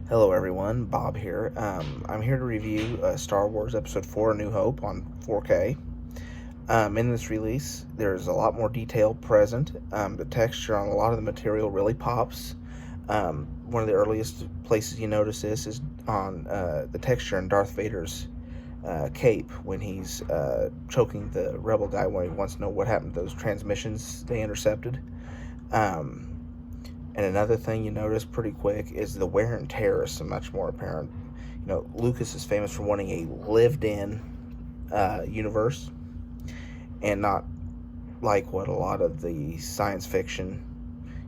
Hello everyone, Bob here. I'm here to review Star Wars Episode 4, A New Hope on 4K. In this release, there's a lot more detail present. The texture on a lot of the material really pops. One of the earliest places you notice this is on the texture in Darth Vader's cape when he's choking the rebel guy when he wants to know what happened to those transmissions they intercepted. And another thing you notice pretty quick is the wear and tear is so much more apparent. You know, Lucas is famous for wanting a lived-in universe, and not like what a lot of the science fiction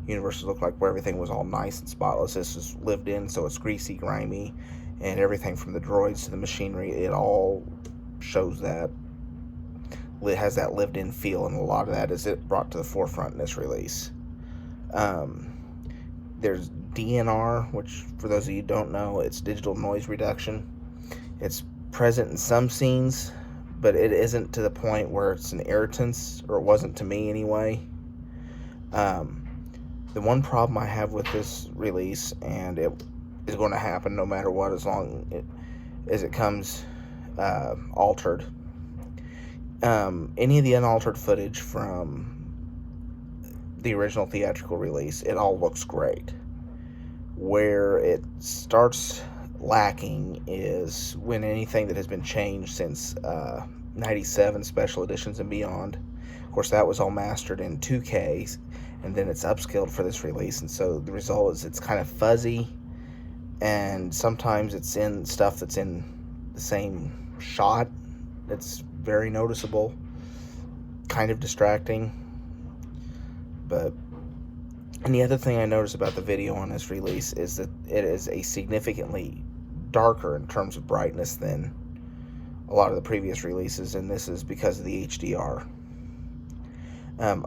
universes look like, where everything was all nice and spotless. This is lived in, so it's greasy, grimy, and everything from the droids to the machinery, it all shows that it has that lived-in feel, and a lot of that is it brought to the forefront in this release. There's DNR, which, for those of you who don't know, it's digital noise reduction. It's present in some scenes, but it isn't to the point where it's an irritance, or it wasn't to me anyway. The one problem I have with this release, and it is going to happen no matter what, as long as it comes altered. Any of the unaltered footage from the original theatrical release, it all looks great. Where it starts lacking is when anything that has been changed since 97 special editions and beyond. Of course, that was all mastered in 2K, and then it's upscaled for this release, and so the result is it's kind of fuzzy, and sometimes it's in stuff that's in the same shot. It's very noticeable, kind of distracting. And the other thing I noticed about the video on this release is that it is a significantly darker in terms of brightness than a lot of the previous releases, and this is because of the HDR.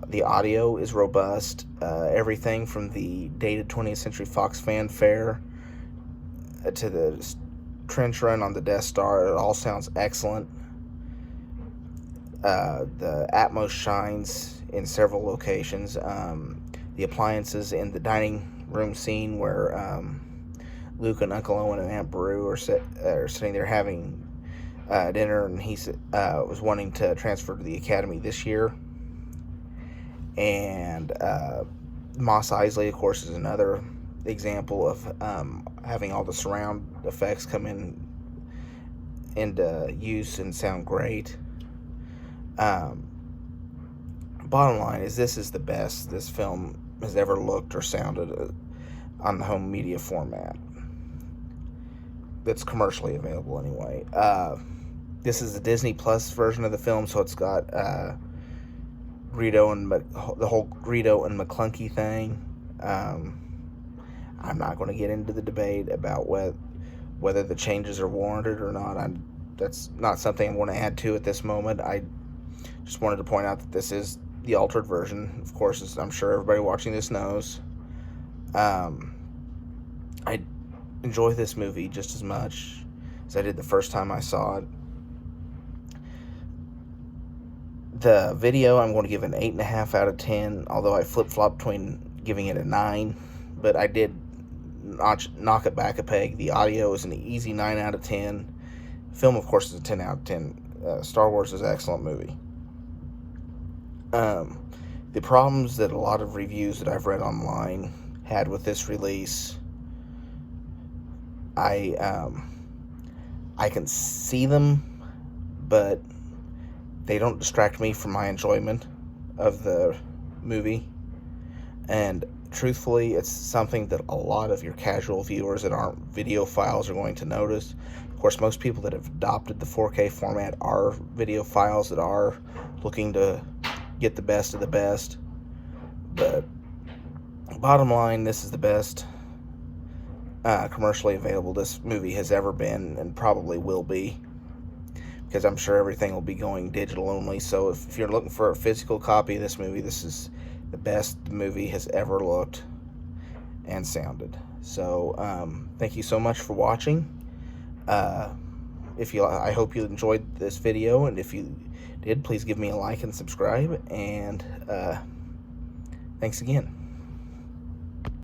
The audio is robust. Everything from the dated 20th Century Fox fanfare to the trench run on the Death Star, it all sounds excellent. The Atmos shines in several locations. The appliances in the dining room scene where Luke and Uncle Owen and Aunt Beru are sitting there having dinner, and he was wanting to transfer to the academy this year. And Mos Eisley, of course, is another example of having all the surround effects come into use and sound great. Bottom line is, this is the best this film has ever looked or sounded on the home media format that's commercially available anyway. This is the Disney Plus version of the film, so it's got the whole Greedo and McClunky thing. I'm not going to get into the debate about whether the changes are warranted or not. That's not something I want to add to at this moment. I just wanted to point out that this is the altered version. Of course, as I'm sure everybody watching this knows. I enjoy this movie just as much as I did the first time I saw it. The video, I'm going to give an 8.5 out of 10, although I flip-flop between giving it a 9, but I did knock it back a peg. The audio is an easy 9 out of 10. The film, of course, is a 10 out of 10. Star Wars is an excellent movie. The problems that a lot of reviews that I've read online had with this release, I can see them, but they don't distract me from my enjoyment of the movie. And truthfully, it's something that a lot of your casual viewers that aren't videophiles are going to notice. Of course, most people that have adopted the 4K format are videophiles that are looking to get the best of the best. But bottom line, this is the best commercially available this movie has ever been, and probably will be, because I'm sure everything will be going digital only. So if you're looking for a physical copy of this movie, this is the best the movie has ever looked and sounded. So thank you so much for watching. I hope you enjoyed this video, and if you did, please give me a like and subscribe, and thanks again.